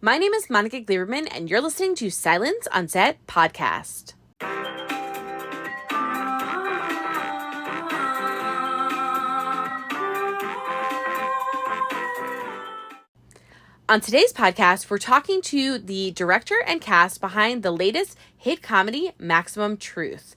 My name is Monica Gleberman, and you're listening to Silence on Set podcast. On today's podcast, we're talking to the director and cast behind the latest hit comedy, Maximum Truth.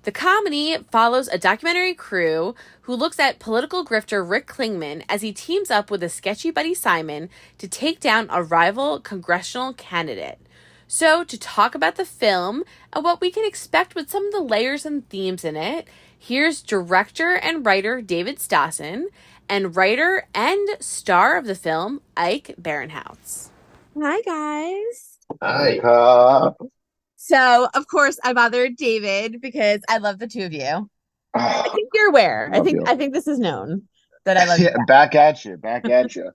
The comedy follows a documentary crew who looks at political grifter Rick Klingman as he teams up with a sketchy buddy Simon to take down a rival congressional candidate. So, to talk about the film and what we can expect with some of the layers and themes in it, here's director and writer David Stassen and writer and star of the film, Ike Barinholtz. Hi, guys. Hi. So, of course, I bothered David because I love the two of you. I think you're aware. I think this is known that I love you. Back at you.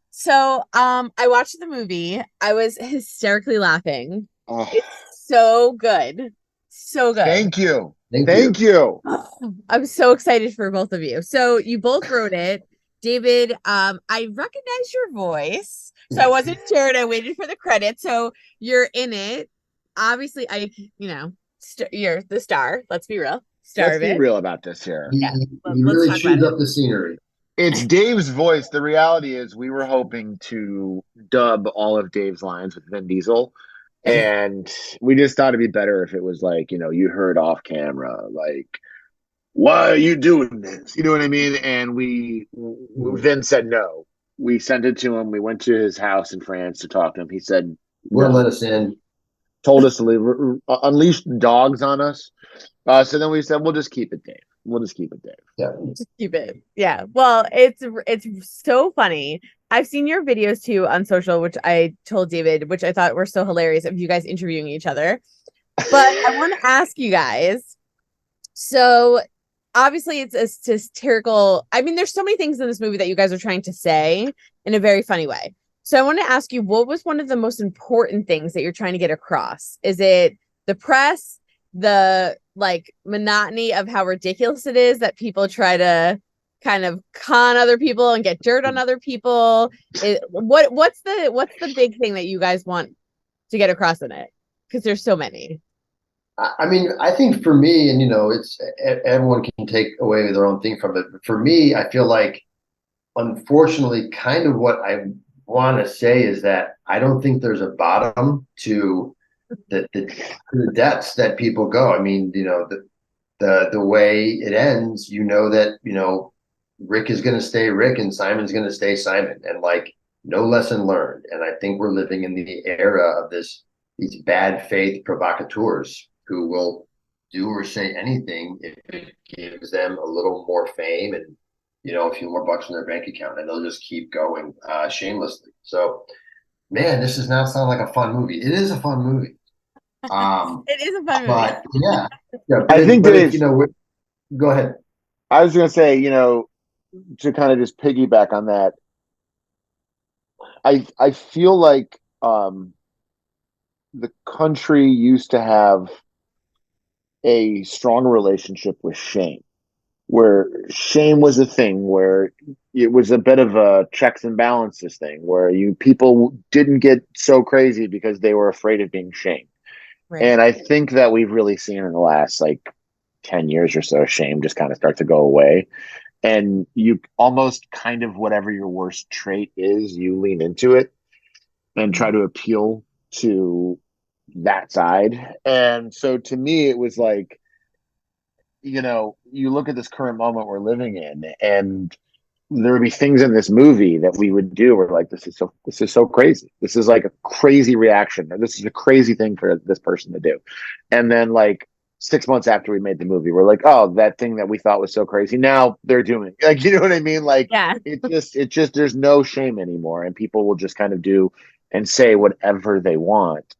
So, I watched the movie. I was hysterically laughing. Oh. It's so good. So good. Thank you. Thank you. I'm so excited for both of you. So you both wrote it. David, I recognized your voice. So I wasn't sure and I waited for the credits. So you're in it. Obviously, you're the star. Let's be real. Let's be real about this here. Yeah. You really chewed up the scenery. It's Dave's voice. The reality is we were hoping to dub all of Dave's lines with Vin Diesel. And we just thought it'd be better if it was like, you heard off camera, like, why are you doing this? You know what I mean? And Vin said no. We sent it to him. We went to his house in France to talk to him. He said, wouldn't let us in. Told us to leave, unleashed dogs on us. So then we said, we'll just keep it, Dave. Yeah. Just keep it. Yeah. Well, it's so funny. I've seen your videos too on social, which I told David, which I thought were so hilarious of you guys interviewing each other. But I want to ask you guys. So obviously it's a satirical. I mean, there's so many things in this movie that you guys are trying to say in a very funny way. So I want to ask you, what was one of the most important things that you're trying to get across? Is it the press, the monotony of how ridiculous it is that people try to kind of con other people and get dirt on other people? What's the big thing that you guys want to get across in it? Because there's so many. I mean, I think for me, and it's everyone can take away their own thing from it. But for me, I feel like, unfortunately, kind of what I want to say is that I don't think there's a bottom to the depths that people go. I mean, the way it ends, that Rick is going to stay Rick and Simon's going to stay Simon, and no lesson learned. And I think we're living in the era of these bad faith provocateurs who will do or say anything if it gives them a little more fame and a few more bucks in their bank account, and they'll just keep going shamelessly. So, man, this does not sound like a fun movie. It is a fun movie. It is a fun movie. But yeah, I think Dave, go ahead. I was going to say, to kind of just piggyback on that, I feel like the country used to have a strong relationship with shame, where shame was a thing, where it was a bit of a checks and balances thing, where people didn't get so crazy because they were afraid of being shamed. Right. And I think that we've really seen in the last 10 years or so, shame just kind of start to go away. And you almost kind of, whatever your worst trait is, you lean into it and try to appeal to that side. And so to me, it was you look at this current moment we're living in, and there would be things in this movie that we would do. We're like, this is so crazy. This is like a crazy reaction, or this is a crazy thing for this person to do. And then 6 months after we made the movie, we're like, oh, that thing that we thought was so crazy, now they're doing. You know what I mean? Yeah. It just there's no shame anymore, and people will just kind of do and say whatever they want,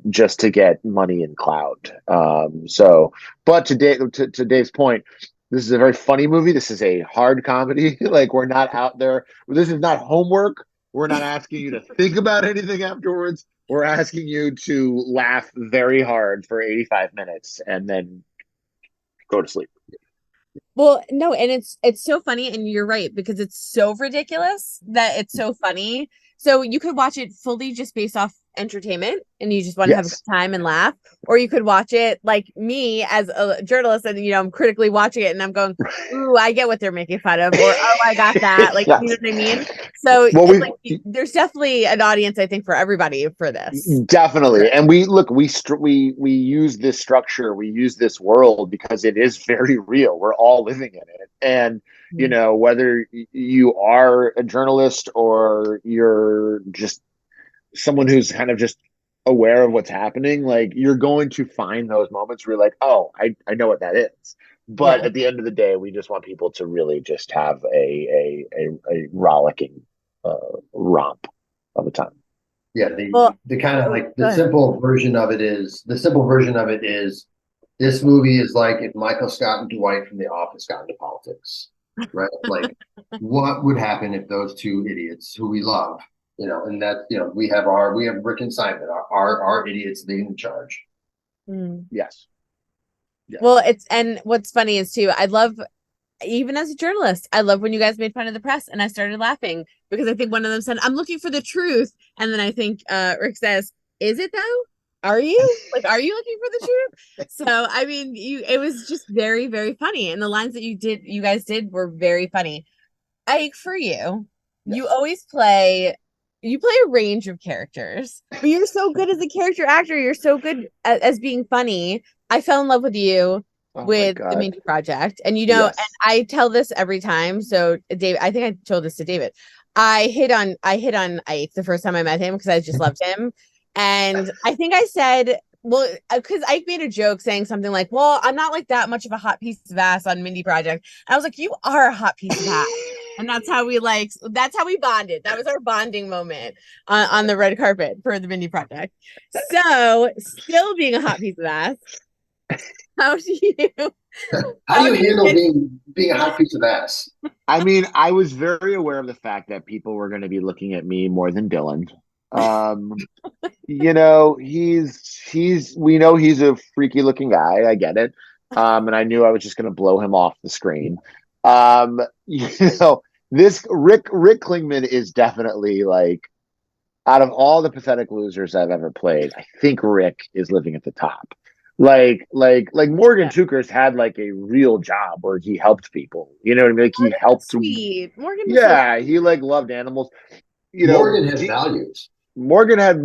just to get money and clout. But to Dave's point, this is a very funny movie. This is a hard comedy. We're not out there. This is not homework. We're not asking you to think about anything afterwards. We're asking you to laugh very hard for 85 minutes and then go to sleep. Well, no, and it's so funny, and you're right, because it's so ridiculous that it's so funny. So you could watch it fully just based off entertainment and you just want to have a Yes. good time and laugh, or you could watch it like me as a journalist and I'm critically watching it and I'm going, ooh, I get what they're making fun of, or oh, I got that. Like, you know Yes. what I mean? So Well, like there's definitely an audience, I think, for everybody for this. definitely, and we use this structure, we use this world because it is very real. We're all living in it, and whether you are a journalist or you're just someone who's kind of just aware of what's happening, like you're going to find those moments where you're like, oh, I know what that is. But Yeah. at the end of the day, we just want people to really just have a rollicking romp of a time. Yeah, the kind of like the simple version of it is this movie is like if Michael Scott and Dwight from The Office got into politics, right? Like, what would happen if those two idiots who we love, and that we have Rick and Simon, our idiots leading the charge. Yes. Well, and what's funny is too, I love, even as a journalist, I love when you guys made fun of the press and I started laughing because I think one of them said, I'm looking for the truth. And then I think Rick says, is it though? Are you looking for the truth? So, I mean, it was just very, very funny. And the lines that you guys did were very funny. Ike, for you, you always play a range of characters, but you're so good as a character actor. You're so good as being funny. I fell in love with you with the Mindy Project. And and I tell this every time. So Dave, I think I told this to David. I hit on Ike the first time I met him because I just loved him. And I think I said, well, because Ike made a joke saying something like, well, I'm not like that much of a hot piece of ass on Mindy Project. I was like, you are a hot piece of ass. And that's how we bonded. That was our bonding moment on the red carpet for the Mindy Project. So still being a hot piece of ass. How do you handle being a hot piece of ass? I mean, I was very aware of the fact that people were going to be looking at me more than Dylan. We know he's a freaky looking guy. I get it. And I knew I was just going to blow him off the screen. This Rick Klingman is definitely like, out of all the pathetic losers I've ever played, I think Rick is living at the top. Like Morgan Tukers had like a real job where he helped people. You know what I mean? Like he helped. Sweet. Morgan. Yeah, he like loved animals. Morgan had values. Morgan had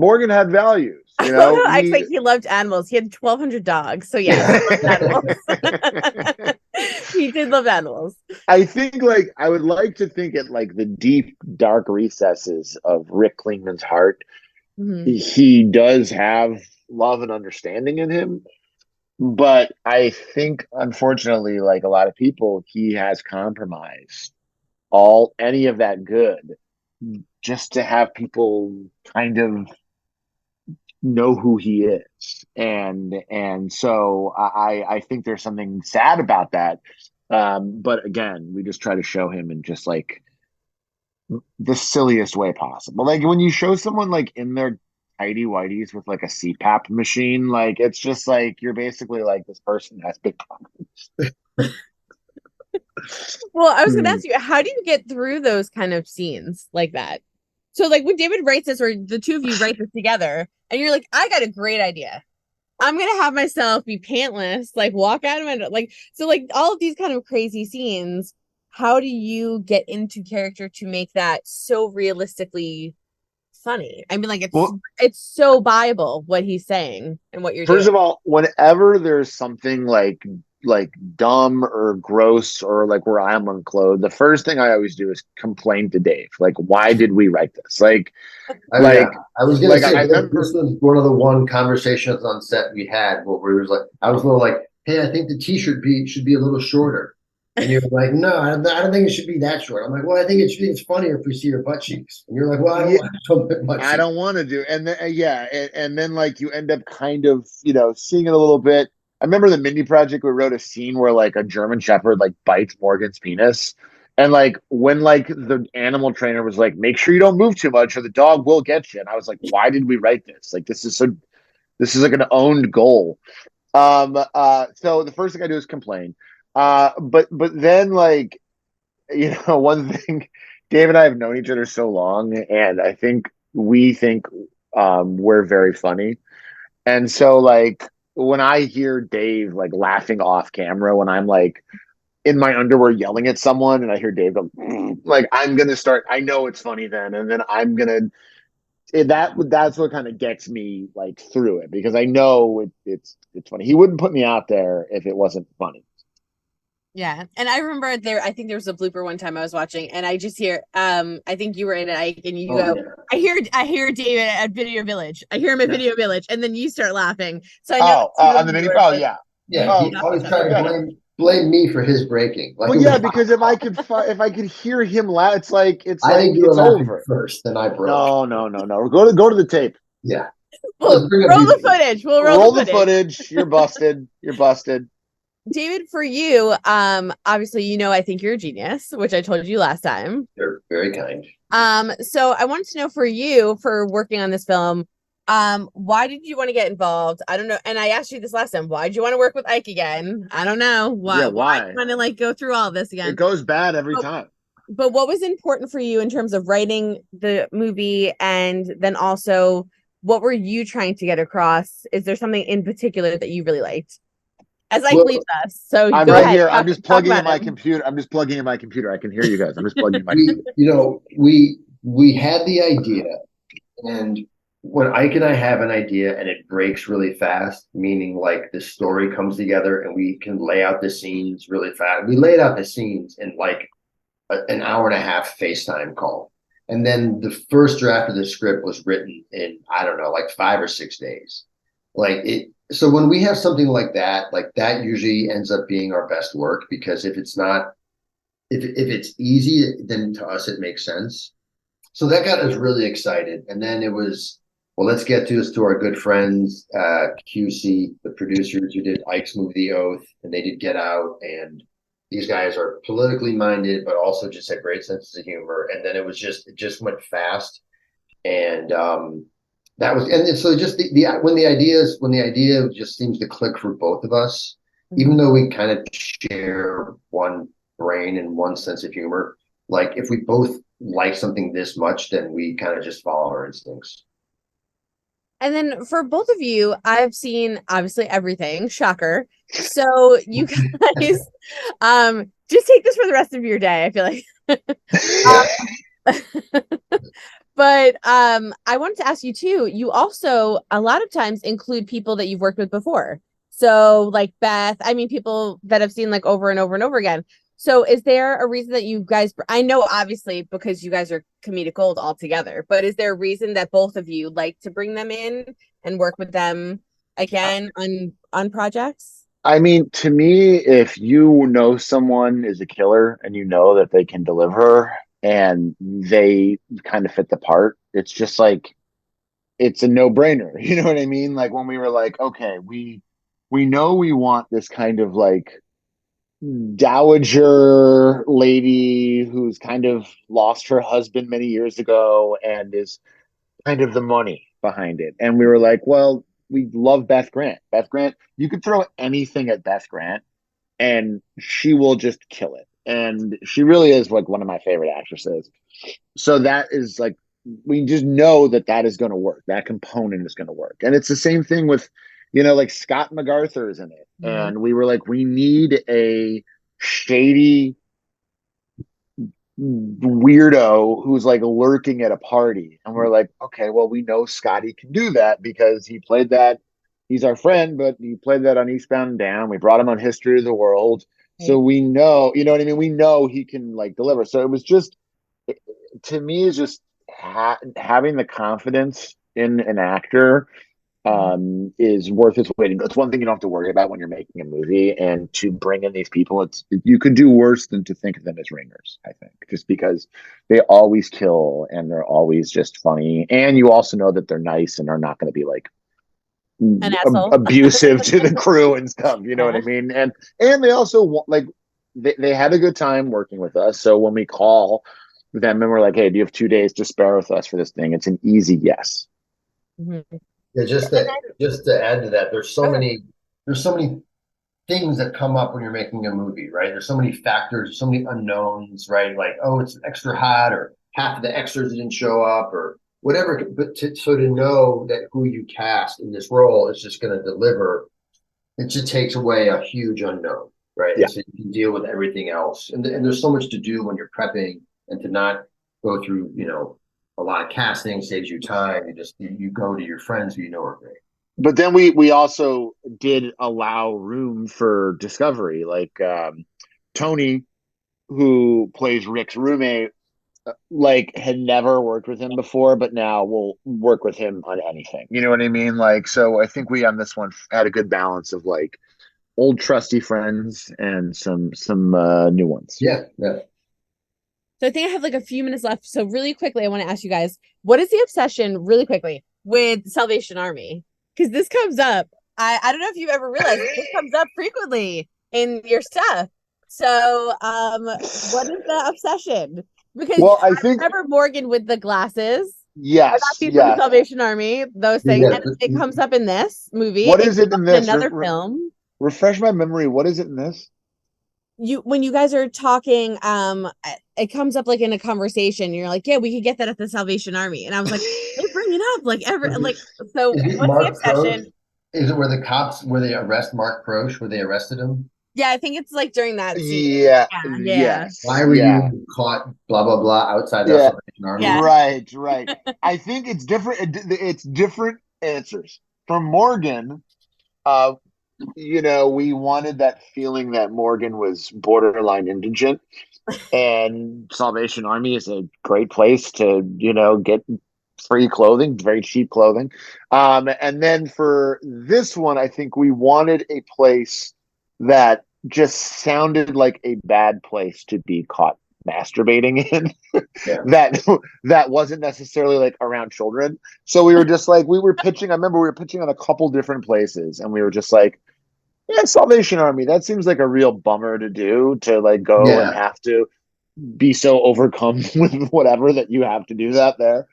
values. I think he loved animals. He had 1,200 dogs. So yeah, he did love animals. I think I would like to think at like the deep, dark recesses of Rick Klingman's heart, he does have love and understanding in him. But I think, unfortunately, like a lot of people, he has compromised any of that good just to have people kind of know who he is. And so I think there's something sad about that. But again, we just try to show him in just like the silliest way possible. Like when you show someone like in their tidy whities with like a CPAP machine, like it's just like you're basically like, this person has big problems. Well, I was gonna ask you, how do you get through those kind of scenes like that? So like when David writes this, or the two of you write this together, and you're like, I got a great idea. I'm gonna have myself be pantless, like walk out of my like, so like all of these kind of crazy scenes. How do you get into character to make that so realistically funny? I mean, like it's so Bible what he's saying and what you're doing. First of all, whenever there's something like dumb or gross or like where I'm unclothed, the first thing I always do is complain to Dave. Like, why did we write this? I was gonna say, I remember this was one of the conversations on set we had where it was like, I was a little like, hey, I think the t-shirt should be a little shorter. And you're like, no, I don't think it should be that short. I'm like, well, I think it's funnier if we see your butt cheeks. And you're like, well, I don't want to do. And then, and then like you end up kind of, seeing it a little bit. I remember the Mindy Project, we wrote a scene where like a German Shepherd like bites Morgan's penis. And like when like the animal trainer was like, make sure you don't move too much or the dog will get you. And I was like, why did we write this? Like this is like an owned goal. So the first thing I do is complain. But then like, one thing Dave and I have known each other so long, and I think we think we're very funny. And so like when I hear Dave like laughing off camera when I'm like in my underwear yelling at someone and I hear Dave go like I'm gonna start I know it's funny then and then I'm gonna that's what kind of gets me like through it because I know it's funny. He wouldn't put me out there if it wasn't funny. Yeah. And I remember I think there was a blooper one time I was watching and I just hear, I think you were in it, Ike, and you go, yeah. I hear David at Video Village. I hear him at Yeah. Video Village. And then you start laughing. So I know On the video. Oh yeah. Yeah, Oh, he always tried to blame me for his breaking. Like well, yeah, because if I could hear him laugh, it's like I think you were it's laughing over. first, then I broke. No. Go to the tape. Yeah. We'll roll the footage. We'll roll the footage. You're busted. You're busted. David, for you, obviously, you know, I think you're a genius, which I told you last time. You're very kind. So I wanted to know for you, for working on this film, why did you want to get involved? I don't know. And I asked you this last time. Why did you want to work with Ike again? I don't know. Why? Yeah, why? Why do you want to like go through all this again? It goes bad every time. But what was important for you in terms of writing the movie, and then also what were you trying to get across? Is there something in particular that you really liked? As Ike leaves us, so I'm go right ahead, here. I'm just plugging in my computer. I'm just plugging in my computer. I can hear you guys. I'm just plugging in my computer. You know, we had the idea, and when Ike and I have an idea and it breaks really fast, meaning like the story comes together and we can lay out the scenes really fast. We laid out the scenes in like an hour and a half FaceTime call. And then the first draft of the script was written in, I don't know, like 5 or 6 days. Like it, so when we have something like that usually ends up being our best work because if it's not, if it's easy, then to us it makes sense. So that got us really excited. And then it was, well, let's get to this to our good friends, QC, the producers who did Ike's movie The Oath, and they did Get Out. And these guys are politically minded, but also just had great senses of humor. And then it just went fast. And that was, and so just when the idea just seems to click for both of us, even though we kind of share one brain and one sense of humor, like if we both like something this much, then we kind of just follow our instincts. And then for both of you, I've seen obviously everything. Shocker. So you guys, just take this for the rest of your day. I feel like. But I wanted to ask you too. You also a lot of times include people that you've worked with before. So like Beth, I mean, people that I've seen like over and over and over again. So is there a reason that you guys, I know obviously because you guys are comedic gold all together, but is there a reason that both of you like to bring them in and work with them again on projects? I mean, to me, if you know someone is a killer and you know that they can deliver and they kind of fit the part, it's just like, it's a no-brainer. You know what I mean? Like when we were like, okay, we know we want this kind of like dowager lady who's kind of lost her husband many years ago and is kind of the money behind it. And we were like, well, we love Beth Grant. Beth Grant, you could throw anything at Beth Grant and she will just kill it. And she really is like one of my favorite actresses. So that is like, we just know that is going to work. That component is going to work. And it's the same thing with, like Scott MacArthur is in it. Mm-hmm. And we were like, we need a shady weirdo who's like lurking at a party. And we're like, okay, well, we know Scotty can do that because he played that. He's our friend, but he played that on Eastbound and Down. We brought him on History of the World. Right. So we know, you know what I mean? We know he can like deliver. So it was just, to me, is just having the confidence in an actor is worth its weight. It's one thing you don't have to worry about when you're making a movie, and to bring in these people, you could do worse than to think of them as ringers, I think, just because they always kill and they're always just funny. And you also know that they're nice and are not going to be like abusive to the crew and stuff. You know what I mean? And they also like, they had a good time working with us. So when we call them and we're like, hey, do you have 2 days to spare with us for this thing? It's an easy yes. Mm-hmm. Yeah, just to add to that, there's so many things that come up when you're making a movie, right? There's so many factors, so many unknowns, right? Like, oh, it's extra hot, or half of the extras didn't show up, or whatever. But so to know that who you cast in this role is just going to deliver, it just takes away a huge unknown, right? Yeah. And so you can deal with everything else. And there's so much to do when you're prepping, and to not go through, a lot of casting saves you time. You go to your friends who you know are great. But then we also did allow room for discovery. Like Tony, who plays Rick's roommate, like had never worked with him before, but now we'll work with him on anything. You know what I mean? Like, so I think we on this one had a good balance of like old trusty friends and some new ones. Yeah, yeah. So I think I have like a few minutes left. So really quickly, I want to ask you guys, what is the obsession, really quickly, with Salvation Army? Because this comes up. I don't know if you've ever realized this comes up frequently in your stuff. So what is the obsession? Because I I remember Morgan with the glasses. Yes, I got these from the Salvation Army, those things. Yeah. And it comes up in this movie. What is it in this? Another film. Refresh my memory. What is it in this? When you guys are talking, it comes up like in a conversation. You're like, yeah, we could get that at the Salvation Army, and I was like, they bring it up so. Is it what's Mark the obsession? Croce? Is it where they arrest Mark Croce? Where they arrested him? Yeah, I think it's like during that scene. Yeah. Yes. Why were you caught? Blah blah blah outside the Salvation Army. Yeah. Right. I think it's different. It's different answers from Morgan. We wanted that feeling that Morgan was borderline indigent, and Salvation Army is a great place to, get free clothing, very cheap clothing. And then for this one, I think we wanted a place that just sounded like a bad place to be caught masturbating in. Yeah. that wasn't necessarily like around children. So we were just like, we were pitching. I remember we were pitching on a couple different places, and we were just like, yeah, Salvation Army. That seems like a real bummer to do, to like go and have to be so overcome with whatever that you have to do that there.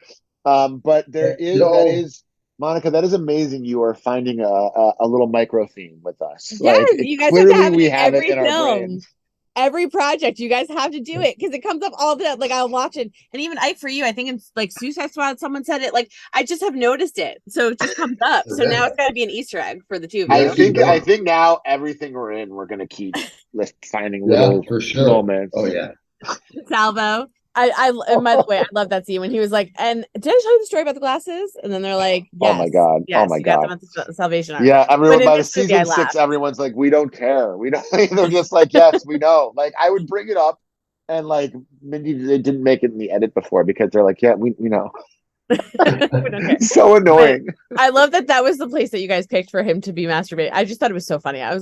But that is Monica, that is amazing. You are finding a little micro theme with us. Yes, you guys clearly have to we have every it in film. our brains. Every project, you guys have to do it because it comes up all the time. Like I'll watch it, and even Ike, for you, I think it's like Suicide Squad. Someone said it. Like I just have noticed it, so it just comes up. So now it's got to be an Easter egg for the two of you. I think now everything we're in, we're gonna keep finding little moments. Oh yeah, Salvo. And by the way, I love that scene when he was like, and did I tell you the story about the glasses? And then they're like, yes, oh my god, yes, oh my you got god, them at the Salvation Army. Yeah, everyone by the movie, season 6, everyone's like, we don't care. We don't. They're just like, yes, we know. Like I would bring it up, and like Mindy, they didn't make it in the edit before because they're like, yeah, we know. So annoying. But I love that was the place that you guys picked for him to be masturbating. I just thought it was so funny. I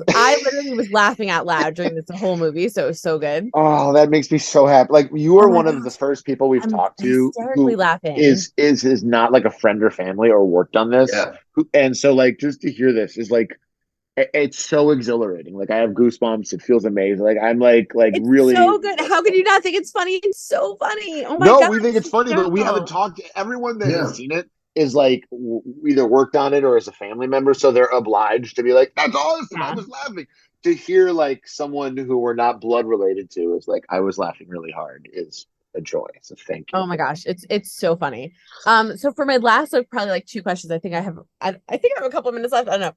literally was laughing out loud during this whole movie, so it was so good. Oh, that makes me so happy. Like you are one of the first people we've talked to who laughing. is not like a friend or family or worked on this. Yeah. And so like just to hear this is like, it's so exhilarating. Like I have goosebumps. It feels amazing. Like I'm like it's really so good. How could you not think it's funny? It's so funny. Oh my god. No, we think it's funny, but we haven't talked. Everyone that has seen it is like either worked on it or is a family member, so they're obliged to be like, "That's awesome! I was laughing." To hear like someone who we're not blood related to is like, "I was laughing really hard," is a joy. So thank you. Oh my gosh, it's so funny. So for my last, probably like 2 questions. I think I have a couple of minutes left. I don't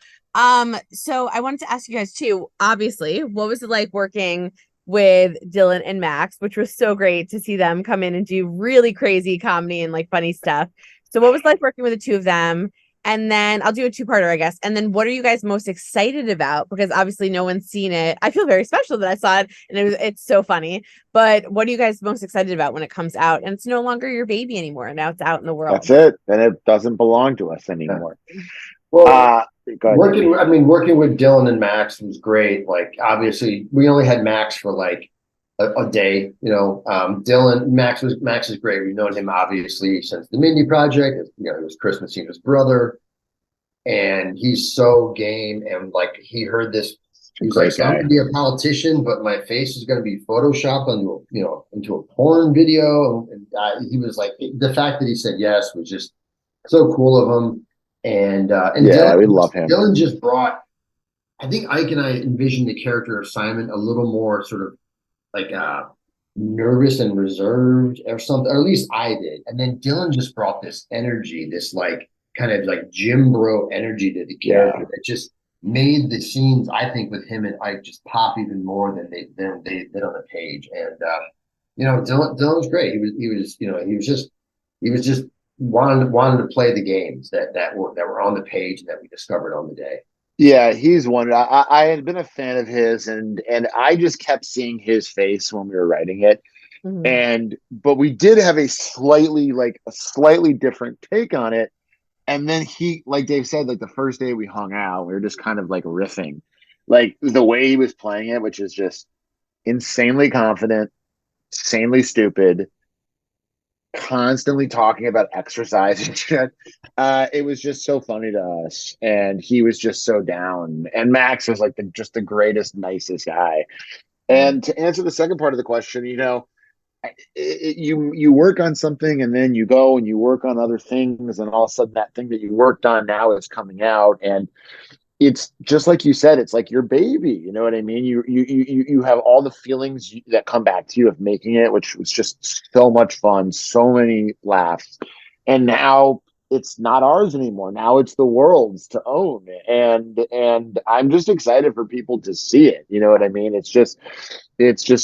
know. So I wanted to ask you guys too. Obviously, what was it like working with Dylan and Max, which was so great to see them come in and do really crazy comedy and like funny stuff. So what was it like working with the two of them? And then I'll do a 2-parter, I guess. And then what are you guys most excited about? Because obviously no one's seen it. I feel very special that I saw it and it's so funny. But what are you guys most excited about when it comes out? And it's no longer your baby anymore. Now it's out in the world. That's it. And it doesn't belong to us anymore. Well, working with Dylan and Max was great. Like obviously we only had Max for like a day, Max is great. We've known him obviously since the Mindy Project. It was Christmas, he was brother, and he's so game. And like he heard this, he's like, "I'm gonna be a politician, but my face is gonna be photoshopped into a porn video." And he was like, the fact that he said yes was just so cool of him. And Dylan, we love him. Dylan just brought I think Ike and I envisioned the character of Simon a little more sort of like nervous and reserved or something, or at least I did. And then Dylan just brought this energy, this like kind of like Jim Bro energy to the character that just made the scenes, I think, with him and Ike just pop even more than they did on the page. And Dylan was great. He was just wanted to play the games that were on the page and that we discovered on the day. Yeah, he's one. I had been a fan of his, and I just kept seeing his face when we were writing it, but we did have a slightly different take on it. And then he, like Dave said, like the first day we hung out, we were just kind of like riffing, like the way he was playing it, which is just insanely confident, insanely stupid, constantly talking about exercise and shit. It was just so funny to us, and he was just so down. And Max was like just the greatest, nicest guy. And to answer the second part of the question, you work on something, and then you go and you work on other things, and all of a sudden that thing that you worked on now is coming out, and it's just like you said, it's like your baby. You know what I mean? You have all the feelings that come back to you of making it, which was just so much fun, so many laughs, and now it's not ours anymore. Now it's the world's to own, and I'm just excited for people to see it. You know what I mean? It's just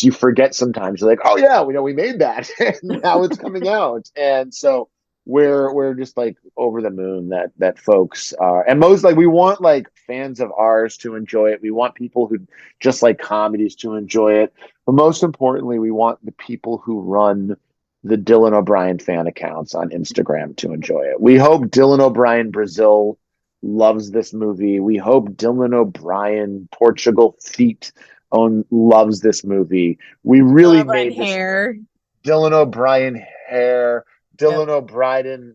you forget sometimes. You're like, oh yeah, we made that, and now it's coming out, and so we're just like over the moon that folks are, and most like we want like fans of ours to enjoy it. We want people who just like comedies to enjoy it, but most importantly, we want the people who run the Dylan O'Brien fan accounts on Instagram to enjoy it. We hope Dylan O'Brien Brazil loves this movie. We hope Dylan O'Brien Portugal feet loves this movie. We really made this hair. Dylan O'Brien hair. Dylan O'Brien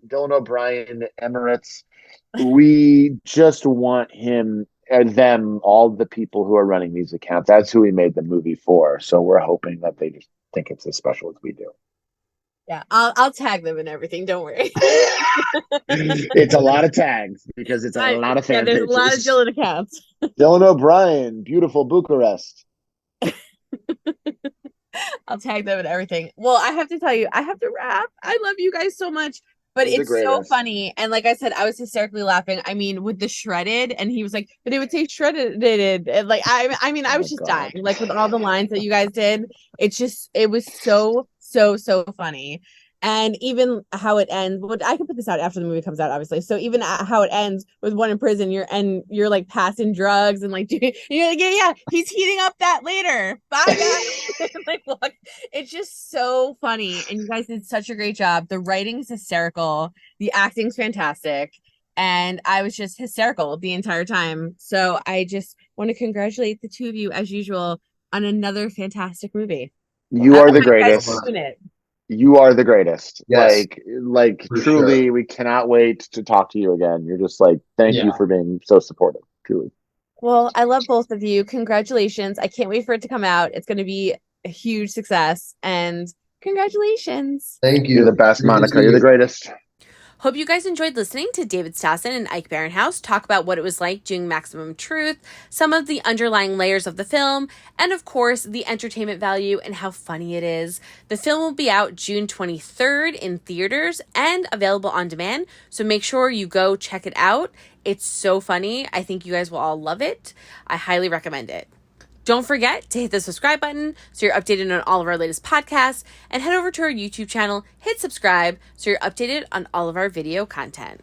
Emirates. We just want him and them, all the people who are running these accounts. That's who we made the movie for. So we're hoping that they just think it's as special as we do. Yeah, I'll tag them and everything. Don't worry. It's a lot of tags because it's a lot of fan there's pages. a lot of Dylan accounts. Dylan O'Brien, beautiful Bucharest. I'll tag them and everything. Well, I have to tell you, I have to wrap. I love you guys so much, but it's so funny. And like I said, I was hysterically laughing. I mean, with the shredded, and he was like, but it would say shredded. And like, I mean, I was just dying. Like with all the lines that you guys did, it was so funny. And even how it ends, but I can put this out after the movie comes out, obviously. So even how it ends with one in prison, you're like passing drugs and like you're like, yeah, he's heating up that later. Bye guys. Like, look, it's just so funny, and you guys did such a great job. The writing is hysterical, the acting's fantastic, and I was just hysterical the entire time. So I just want to congratulate the two of you as usual on another fantastic movie. You are the greatest. You are the greatest. Yes, like truly, sure. We cannot wait to talk to you again. You're just like, thank you for being so supportive. Truly. Well, I love both of you. Congratulations. I can't wait for it to come out. It's going to be a huge success, and congratulations. Thank you. You're the best, Monica. You're the greatest. Hope you guys enjoyed listening to David Stassen and Ike Barinholtz talk about what it was like doing Maximum Truth, some of the underlying layers of the film, and of course, the entertainment value and how funny it is. The film will be out June 23rd in theaters and available on demand, so make sure you go check it out. It's so funny. I think you guys will all love it. I highly recommend it. Don't forget to hit the subscribe button so you're updated on all of our latest podcasts, and head over to our YouTube channel, hit subscribe so you're updated on all of our video content.